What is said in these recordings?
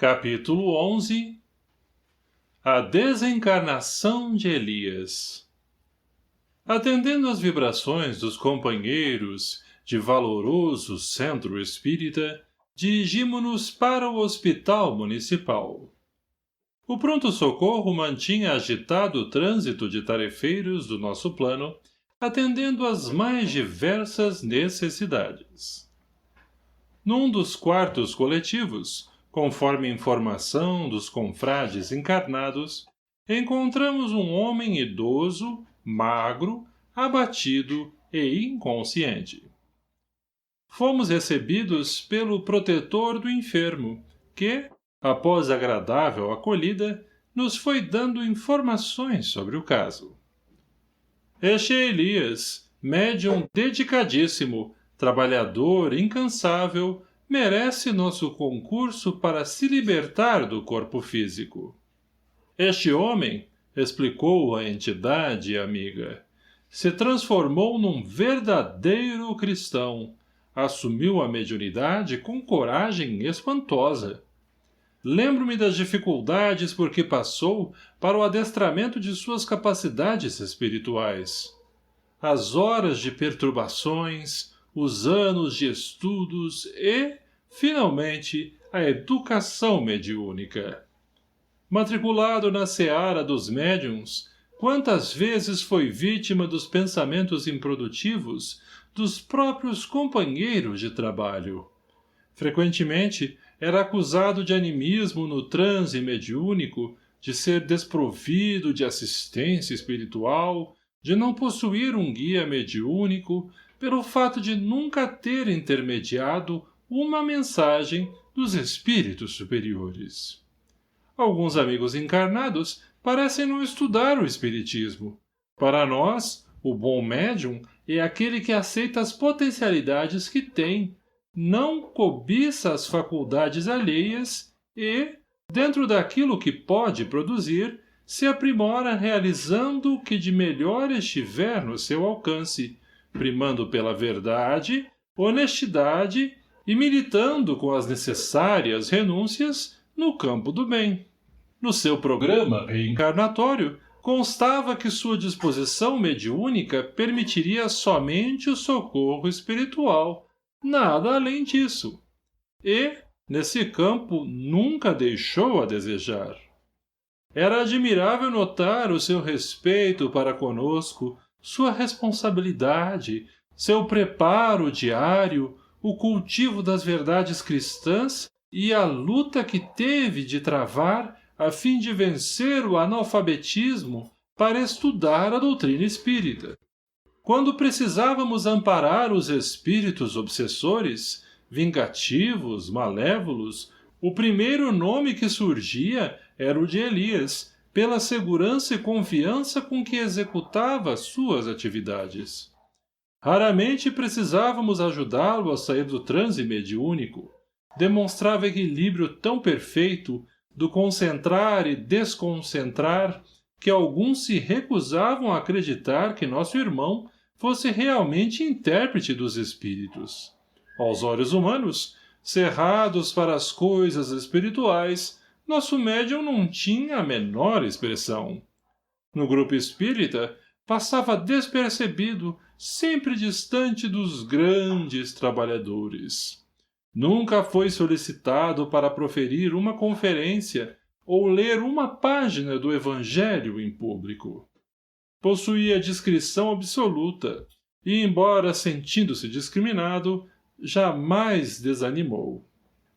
Capítulo 11. A desencarnação de Elias. Atendendo às vibrações dos companheiros de valoroso centro espírita, dirigimo-nos para o hospital municipal. O pronto-socorro mantinha agitado o trânsito de tarefeiros do nosso plano, atendendo às mais diversas necessidades. Num dos quartos coletivos, conforme informação dos confrades encarnados, encontramos um homem idoso, magro, abatido e inconsciente. Fomos recebidos pelo protetor do enfermo, que, após agradável acolhida, nos foi dando informações sobre o caso. Este é Elias, médium dedicadíssimo, trabalhador incansável, merece nosso concurso para se libertar do corpo físico. Este homem, explicou a entidade amiga, se transformou num verdadeiro cristão, assumiu a mediunidade com coragem espantosa. Lembro-me das dificuldades por que passou para o adestramento de suas capacidades espirituais. As horas de perturbações, os anos de estudos e, finalmente, a educação mediúnica. Matriculado na seara dos médiuns, quantas vezes foi vítima dos pensamentos improdutivos dos próprios companheiros de trabalho. Frequentemente, era acusado de animismo no transe mediúnico, de ser desprovido de assistência espiritual, de não possuir um guia mediúnico, pelo fato de nunca ter intermediado uma mensagem dos espíritos superiores. Alguns amigos encarnados parecem não estudar o espiritismo. Para nós, o bom médium é aquele que aceita as potencialidades que tem, não cobiça as faculdades alheias e, dentro daquilo que pode produzir, se aprimora realizando o que de melhor estiver no seu alcance, primando pela verdade, honestidade e militando com as necessárias renúncias no campo do bem. No seu programa reencarnatório, constava que sua disposição mediúnica permitiria somente o socorro espiritual, nada além disso. E, nesse campo, nunca deixou a desejar. Era admirável notar o seu respeito para conosco, sua responsabilidade, seu preparo diário, o cultivo das verdades cristãs e a luta que teve de travar a fim de vencer o analfabetismo para estudar a doutrina espírita. Quando precisávamos amparar os espíritos obsessores, vingativos, malévolos, o primeiro nome que surgia era o de Elias, pela segurança e confiança com que executava suas atividades. Raramente precisávamos ajudá-lo a sair do transe mediúnico. Demonstrava equilíbrio tão perfeito do concentrar e desconcentrar que alguns se recusavam a acreditar que nosso irmão fosse realmente intérprete dos espíritos. Aos olhos humanos, cerrados para as coisas espirituais, nosso médium não tinha a menor expressão. No grupo espírita, passava despercebido, sempre distante dos grandes trabalhadores. Nunca foi solicitado para proferir uma conferência ou ler uma página do Evangelho em público. Possuía discrição absoluta e, embora sentindo-se discriminado, jamais desanimou.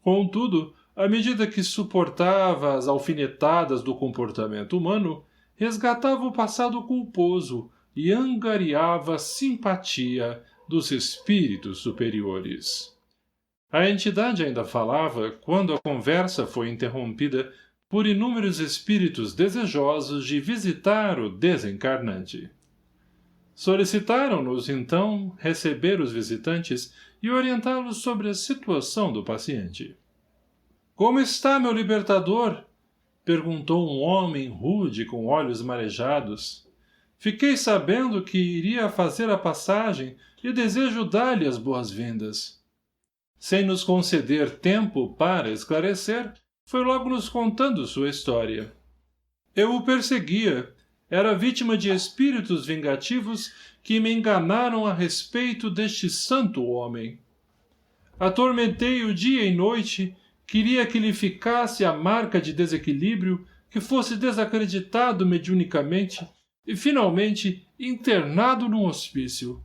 Contudo, à medida que suportava as alfinetadas do comportamento humano, resgatava o passado culposo e angariava a simpatia dos espíritos superiores. A entidade ainda falava quando a conversa foi interrompida por inúmeros espíritos desejosos de visitar o desencarnante. Solicitaram-nos, então, receber os visitantes e orientá-los sobre a situação do paciente. — Como está, meu libertador? — perguntou um homem rude com olhos marejados. — Fiquei sabendo que iria fazer a passagem e desejo dar-lhe as boas-vindas. Sem nos conceder tempo para esclarecer, foi logo nos contando sua história. Eu o perseguia. Era vítima de espíritos vingativos que me enganaram a respeito deste santo homem. Atormentei-o dia e noite, queria que lhe ficasse a marca de desequilíbrio, que fosse desacreditado mediunicamente e, finalmente, internado num hospício.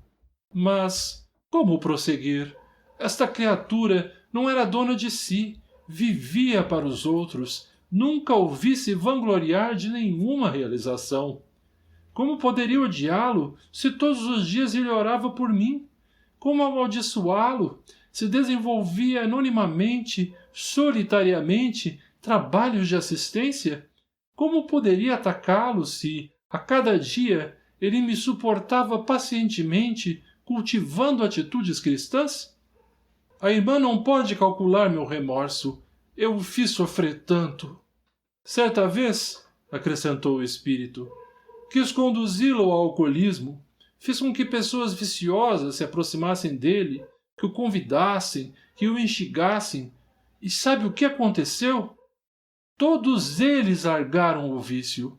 Mas, como prosseguir? Esta criatura não era dona de si, vivia para os outros, nunca ouvi se vangloriar de nenhuma realização. Como poderia odiá-lo se todos os dias ele orava por mim? Como amaldiçoá-lo se desenvolvia anonimamente, solitariamente, trabalhos de assistência? Como poderia atacá-lo se, a cada dia, ele me suportava pacientemente, cultivando atitudes cristãs? A irmã não pode calcular meu remorso. Eu o fiz sofrer tanto. Certa vez, acrescentou o espírito, quis conduzi-lo ao alcoolismo. Fiz com que pessoas viciosas se aproximassem dele, que o convidassem, que o instigassem. E sabe o que aconteceu? Todos eles largaram o vício.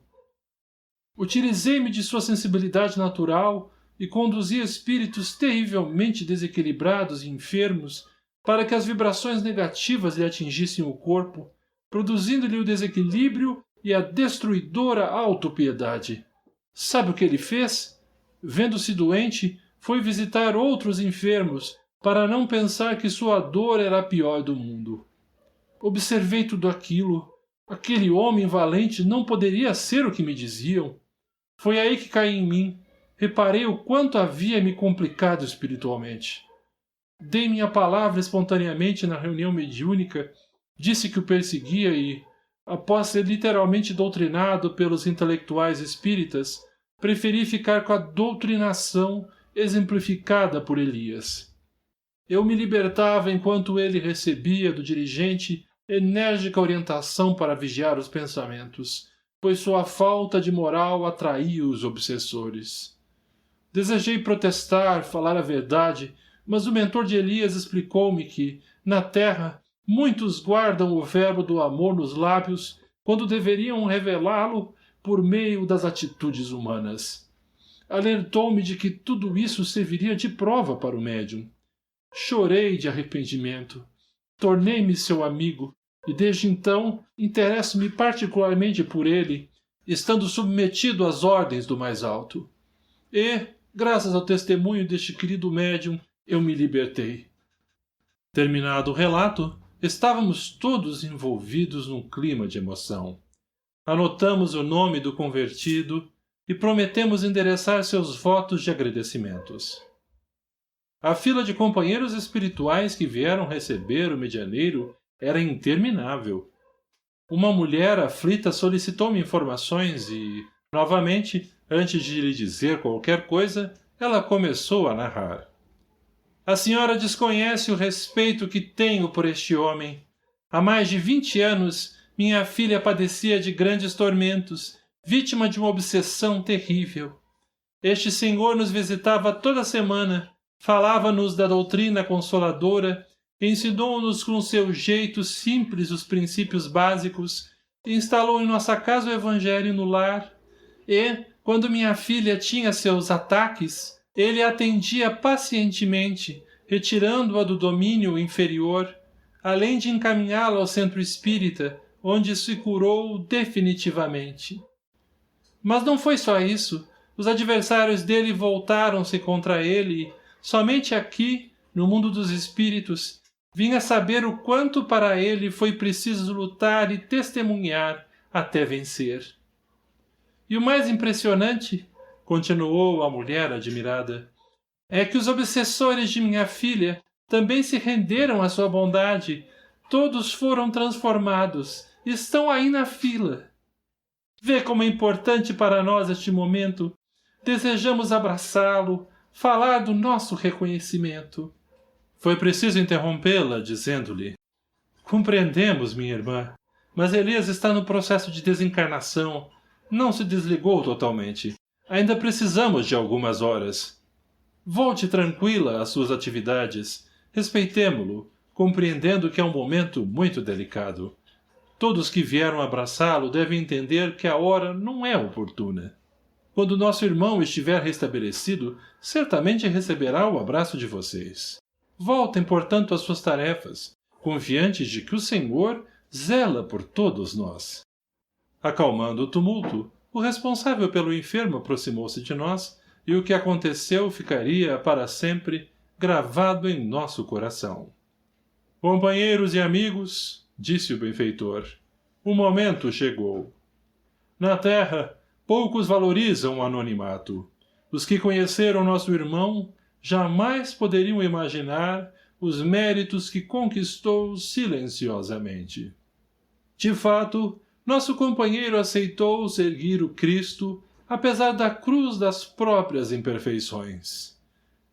Utilizei-me de sua sensibilidade natural e conduzi espíritos terrivelmente desequilibrados e enfermos para que as vibrações negativas lhe atingissem o corpo, produzindo-lhe o desequilíbrio e a destruidora autopiedade. Sabe o que ele fez? Vendo-se doente, foi visitar outros enfermos para não pensar que sua dor era a pior do mundo. Observei tudo aquilo. Aquele homem valente não poderia ser o que me diziam. Foi aí que caí em mim. Reparei o quanto havia me complicado espiritualmente. Dei minha palavra espontaneamente na reunião mediúnica, disse que o perseguia e, após ser literalmente doutrinado pelos intelectuais espíritas, preferi ficar com a doutrinação exemplificada por Elias. Eu me libertava enquanto ele recebia do dirigente enérgica orientação para vigiar os pensamentos, pois sua falta de moral atraía os obsessores. Desejei protestar, falar a verdade, mas o mentor de Elias explicou-me que, na terra, muitos guardam o verbo do amor nos lábios quando deveriam revelá-lo por meio das atitudes humanas. Alertou-me de que tudo isso serviria de prova para o médium. Chorei de arrependimento. Tornei-me seu amigo e desde então interesso-me particularmente por ele, estando submetido às ordens do mais alto. E, graças ao testemunho deste querido médium, eu me libertei. Terminado o relato, estávamos todos envolvidos num clima de emoção. Anotamos o nome do convertido e prometemos endereçar seus votos de agradecimentos. A fila de companheiros espirituais que vieram receber o medianeiro era interminável. Uma mulher aflita solicitou-me informações e, novamente, antes de lhe dizer qualquer coisa, ela começou a narrar. A senhora desconhece o respeito que tenho por este homem. Há mais de 20 anos, minha filha padecia de grandes tormentos, vítima de uma obsessão terrível. Este senhor nos visitava toda semana, falava-nos da doutrina consoladora, ensinou-nos com seu jeito simples os princípios básicos, instalou em nossa casa o evangelho no lar e, quando minha filha tinha seus ataques, ele atendia pacientemente, retirando-a do domínio inferior, além de encaminhá-la ao centro espírita, onde se curou definitivamente. Mas não foi só isso. Os adversários dele voltaram-se contra ele e, somente aqui, no mundo dos espíritos, vinha saber o quanto para ele foi preciso lutar e testemunhar até vencer. E o mais impressionante, continuou a mulher admirada, é que os obsessores de minha filha também se renderam à sua bondade. Todos foram transformados, estão aí na fila. Vê como é importante para nós este momento. Desejamos abraçá-lo, falar do nosso reconhecimento. Foi preciso interrompê-la, dizendo-lhe: compreendemos, minha irmã, mas Elias está no processo de desencarnação. Não se desligou totalmente. Ainda precisamos de algumas horas. Volte tranquila às suas atividades. Respeitemo-lo, compreendendo que é um momento muito delicado. Todos que vieram abraçá-lo devem entender que a hora não é oportuna. Quando nosso irmão estiver restabelecido, certamente receberá o abraço de vocês. Voltem, portanto, às suas tarefas, confiantes de que o Senhor zela por todos nós. Acalmando o tumulto, o responsável pelo enfermo aproximou-se de nós e o que aconteceu ficaria para sempre gravado em nosso coração. Companheiros e amigos, disse o benfeitor, o momento chegou. Na terra, poucos valorizam o anonimato. Os que conheceram nosso irmão jamais poderiam imaginar os méritos que conquistou silenciosamente. De fato, nosso companheiro aceitou seguir o Cristo, apesar da cruz das próprias imperfeições.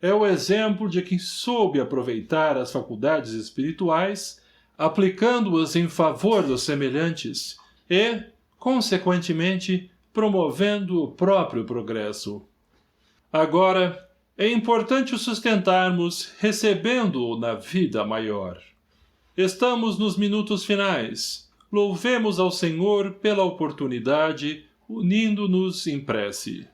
É o exemplo de quem soube aproveitar as faculdades espirituais, aplicando-as em favor dos semelhantes e, consequentemente, promovendo o próprio progresso. Agora, é importante o sustentarmos recebendo-o na vida maior. Estamos nos minutos finais. Louvemos ao Senhor pela oportunidade, unindo-nos em prece.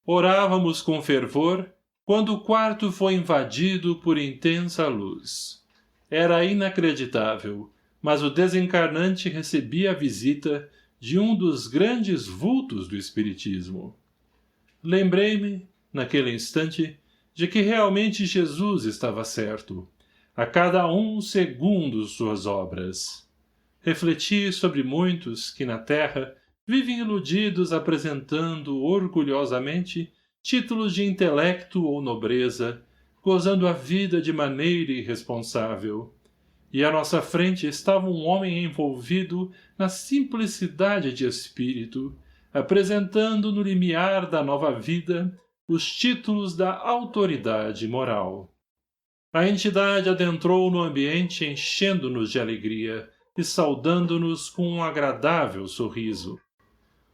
Orávamos com fervor, quando o quarto foi invadido por intensa luz. Era inacreditável, mas o desencarnante recebia a visita de um dos grandes vultos do Espiritismo. Lembrei-me, naquele instante, de que realmente Jesus estava certo, a cada um segundo suas obras. Refleti sobre muitos que na terra vivem iludidos apresentando orgulhosamente títulos de intelecto ou nobreza, gozando a vida de maneira irresponsável. E à nossa frente estava um homem envolvido na simplicidade de espírito, apresentando no limiar da nova vida os títulos da autoridade moral. A entidade adentrou no ambiente enchendo-nos de alegria e saudando-nos com um agradável sorriso.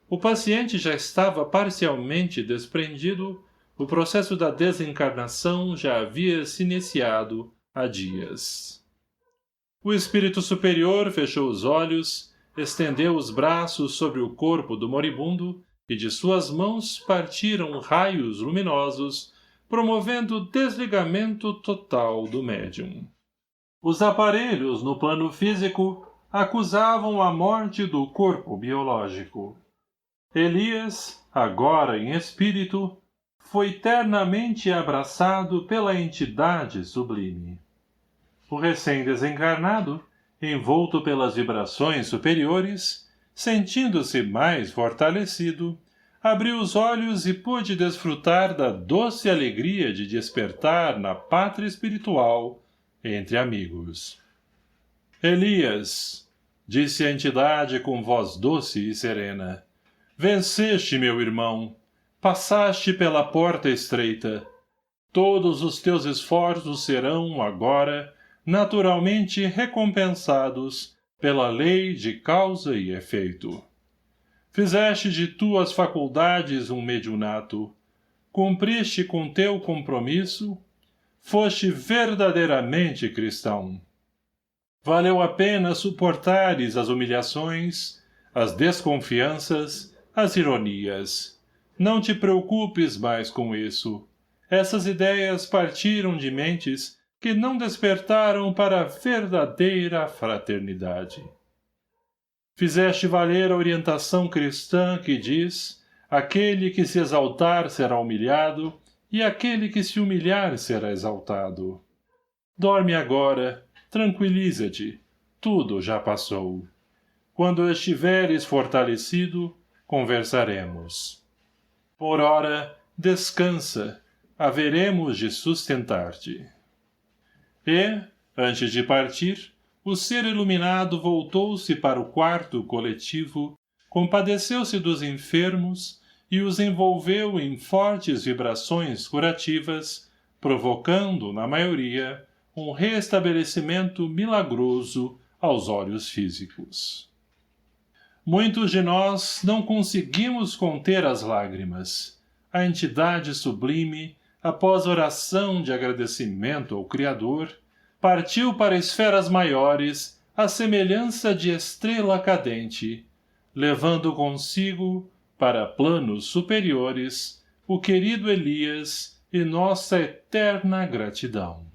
O paciente já estava parcialmente desprendido, o processo da desencarnação já havia se iniciado há dias. O espírito superior fechou os olhos, estendeu os braços sobre o corpo do moribundo e de suas mãos partiram raios luminosos, promovendo o desligamento total do médium. Os aparelhos no plano físico acusavam a morte do corpo biológico. Elias, agora em espírito, foi ternamente abraçado pela entidade sublime. O recém-desencarnado, envolto pelas vibrações superiores, sentindo-se mais fortalecido, abriu os olhos e pôde desfrutar da doce alegria de despertar na pátria espiritual entre amigos. Elias, disse a entidade com voz doce e serena, venceste, meu irmão, passaste pela porta estreita. Todos os teus esforços serão, agora, naturalmente recompensados pela lei de causa e efeito. Fizeste de tuas faculdades um mediunato, cumpriste com teu compromisso, foste verdadeiramente cristão. Valeu a pena suportares as humilhações, as desconfianças, as ironias. Não te preocupes mais com isso. Essas ideias partiram de mentes que não despertaram para a verdadeira fraternidade. Fizeste valer a orientação cristã que diz: aquele que se exaltar será humilhado, e aquele que se humilhar será exaltado. Dorme agora, tranquiliza-te, tudo já passou. Quando estiveres fortalecido, conversaremos. Por ora, descansa, haveremos de sustentar-te. E, antes de partir, o ser iluminado voltou-se para o quarto coletivo, compadeceu-se dos enfermos e os envolveu em fortes vibrações curativas, provocando, na maioria, um restabelecimento milagroso aos olhos físicos. Muitos de nós não conseguimos conter as lágrimas. A entidade sublime, após oração de agradecimento ao Criador, partiu para esferas maiores, à semelhança de estrela cadente, levando consigo, para planos superiores, o querido Elias e nossa eterna gratidão.